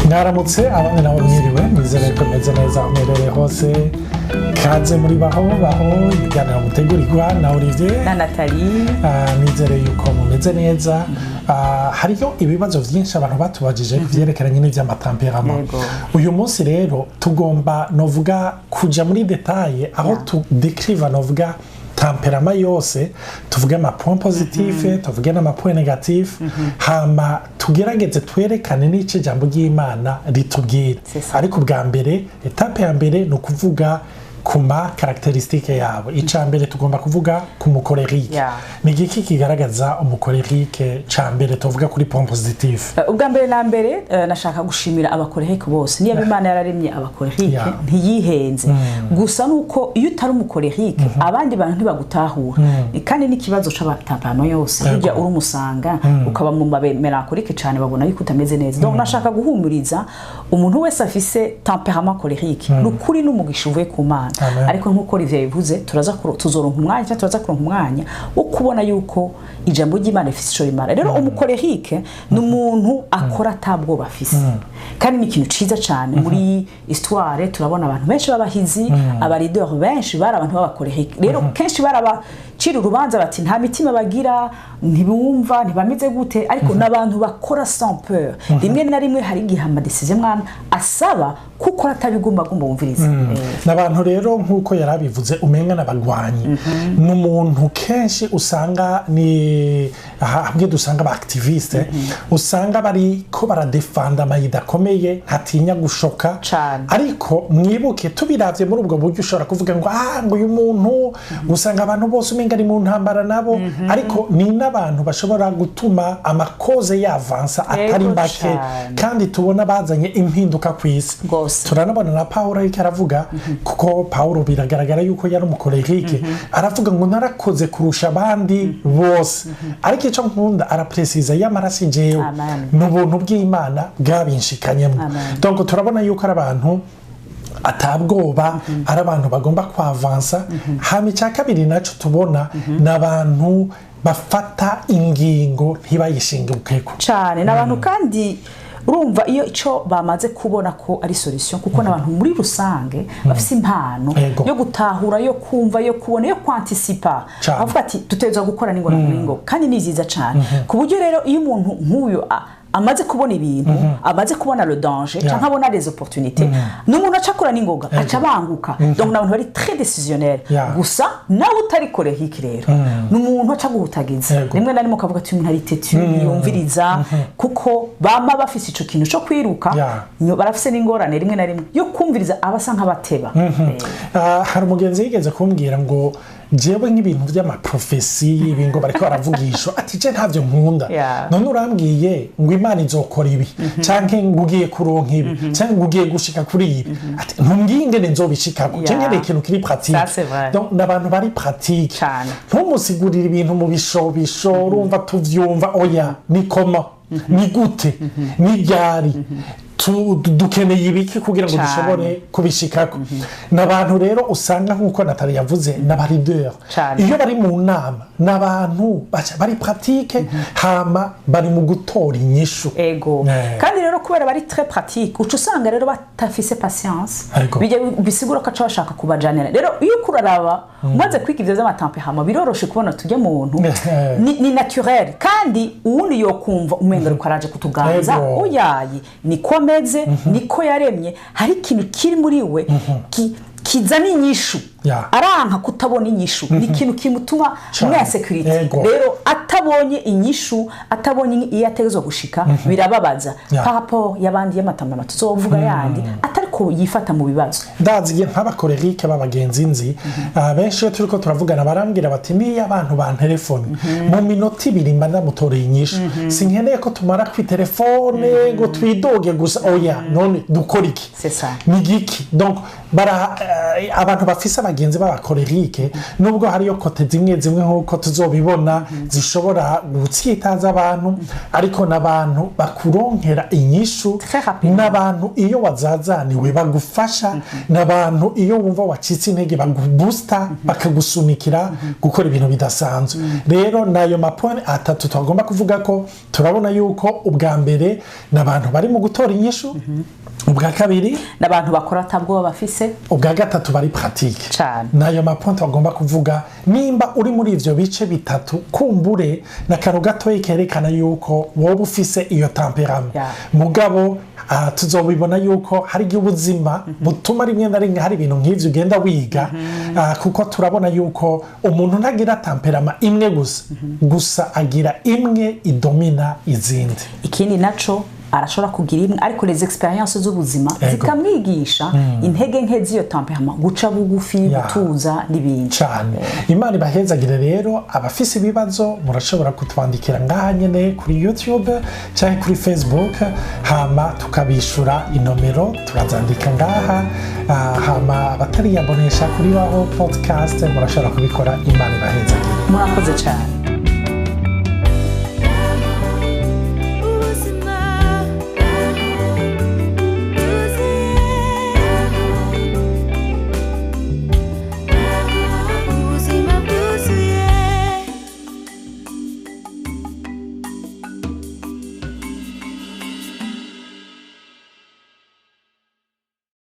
mwaramutse abandi nabo mwiriwe nizere ko meze neza mwerere hose kaze muri baho ibiganiro mutegurirwa na Olivier na Nathalie. Nizere yuko mumeze neza. Hariyo ibibazo byinshi abantu batubajije vyerekeranye n'ivy'amatemperament. Uyu munsi rero tugomba novuga kuja muri detail aho tu décrive novuga temperament yose, tuvuge ama point positif, tuvuge n'ama point négatif, hama tugerageze twerekane n'ice jambo ry'Imana ritubwira. Ariko bwa mbere etape ya mbere no kuvuga kuma caractéristique yabo. Icambere tugomba kuvuga ku mukorerike. Ni giki kigaragaza umukorerike cambere tuvuga kuri point positif. Ubwa mbere na mbere nashaka gushimira abakorerike bose. Niyo Imana yararemye abakorerike ntiyihenze. Gusa nuko iyo utari umukorerike abandi bantu ntibagutahura. Kandi n'ikibazo c'abatapano yose burya uri umusanga ukaba mu melancholique cyane babona yuko utameze neza. Donc nashaka guhumuriza umuntu wese afise temperament colérique. Nukuri n'umugisha uvuye ku Mana. Ariko nkuko Olivier bivuze tuzoronka umwanya turaza kuronka umwanya wo kubona yuko ijambo ry'Imana ifise ico rimara. Rero umukorerike n'umuntu akora atabwo bafise. Kandi ni ikintu ciza cyane muri histoire turabona abantu benshi babahizi, aba leader benshi bari abantu b'abakorerike. Rero kenshi barabacira urubanza bati nta mitima bagira, ntibumva, ntibameze gute, ariko n'abantu bakora sans peur. Rimwe na rimwe hari igihe amadecision mwana asaba kuko atabigomba wumviriza. N'abantu rero nkuko yarabivuze umenga nabagwanyi. N'umuntu kenshi usanga ni hamwe dusanga ba activiste, usanga bari ko baradefanda amayida akomeye ntatinya gushoka. Ariko mwibuke tubiravye muri ubwo buryo ushobora kuvuga ngo ngo uyu muntu usanga abantu bose umenga ari mu ntambara nabo, ariko ni n'abantu bashobora gutuma amakoze yavansa atari mbake kandi tubona bazanye impinduka kwisi. Turanabona na Paulo ariko aravuga kuko Paulo biragaragara yuko yari umukorerike, aravuga ngo narakoze kurusha abandi bose. Ariko ico nkunda arapresiza y'amarasi jewe n'ubuntu bw'Imana bwabinshikanyemo. Donc turabona yuko ari abantu atabwoba, ari abantu bagomba kwavansa. Hama icya kabiri naco tubona n'abantu bafata ingingo ntibayishingukeko cyane. N'abantu kandi urumva iyo ico bamaze kubona ko ari solution, kuko n'abantu muri rusange bafise impano yo gutahura, yo kumva, yo kubona, yo kwanticipa. Avuga ati tutezwa gukora ningo na ningo, kandi niziza cyane. Ku buryo rero iyo umuntu nk'uyo amaze kubona ibintu, amaze kubona le danger, cyangwa abona les opportunités, n'umuntu acakora ningoga aca banguka. Donc n'abantu bari très décisionnaire. Gusa nawe utari korehike rero n'umuntu aca guhutagiza. Rimwe na rimwe kavuga ati umuntu ari tetu yumviriza, kuko bama bafise ico kintu cyo kwiruka, barafise n'ingorane rimwe na rimwe yo kumviriza abasa nk'abateba. Hari umugenzi yigeze kumbwira ngo jewe nk'ibintu by'amaprofesi ibingo bariko baravugisha ati je ntavyo nkunda. None urambwiye ngo Imana izokora ibi canke ngugiye kuronka ibi canke ngugiye gushika kuri ibi, ati ntumbwiye ingene nzobishikako je nkene ikintu kiri pratique. Donc n'abantu bari pratique, ntumusigurira ibintu mu bishobisho urumva tuvyumva oya ni koma ni gute ni ryari dukeneye ibiki kugira ngo dushobore kubishikako. N'abantu rero usanga nkuko Nathalie yavuze n'abarideur, iyo bari mu nama n'abantu bari pratique, hama bari mu gutora inyishu. Kandi rero kubera bari très pratique uca usanga rero batafise patience, bisigura ko bashaka kubajanira. Rero iyo kuraraba umaze kwiga ivyo z'amatemperament biroroshe kubona tujye muntu ni naturel, kandi uwundi yo kumva umenga ruko araje kutuganza oyayi ni komeze niko yaremye. Hari ikintu kiri muri we kizana inyishu, aranka kutabona inyishu, ni ikintu kimutuma mwa security. Rero atabonye inyishu, atabonye iyo ategezwa gushika birababaza. Papo yabandi y'amatemperament tuzovuga yandi atariko yifata mu bibazo. Ndazi nk'abakorerike b'abagenzi nzi benshi turiko turavugana barambwira bati ni abantu ba telefone mu minota 2 mba ndamutoreye inyishu, sinkeneye ko tumara kwi telefone ngo twidoge gusa oya none dukora iki ni giki. Donc abantu bafise abagenzi b'abakorerike nubwo hariyo kote zimwe nkuko tuzobibona zishobora gutsitaza abantu, ariko n'abantu bakuronkera inyishu, n'abantu iyo wazazaniwe wewe bagufasha n'abantu iyo wumva wacitse intege bagubusta bakagusunikira gukora ibintu bidasanzwe rero nayo mapone atatu twagomba kuvuga ko turabona yuko ubwa mbere n'abantu bari mu gutora inyishu ubwa kabiri n'abantu bakora atabwo bafise ubwa gatatu bari pratique cyane nayo maponto agomba kuvuga nimba uri muri ivyo bice bitatu kumbure na karo gato ikerekana yuko wowe ufise iyo temperament mugabo tuzobibona yuko hari ubuzima butuma rimwe na rimwe hari ibintu nk'ivyo ugenda wiga kuko turabona yuko umuntu ntagira temperament imwe gusa agira imwe idomina izindi ikindi naco arashobora kugira imwe ariko les experiences z'ubuzima zikamwigisha intege nke z'iyo temperament guca bugufi gutuza n'ibindi cyane Imana ibahezagire rero abafise ibibazo murashobora kutwandikira ngaha nyene kuri YouTube cyangwa kuri Facebook hama tukabishura inomero turazandika ngaha hama abatari yabonesha kuri waho podcast murashobora kubikora Imana ibahezagire murakoze cyane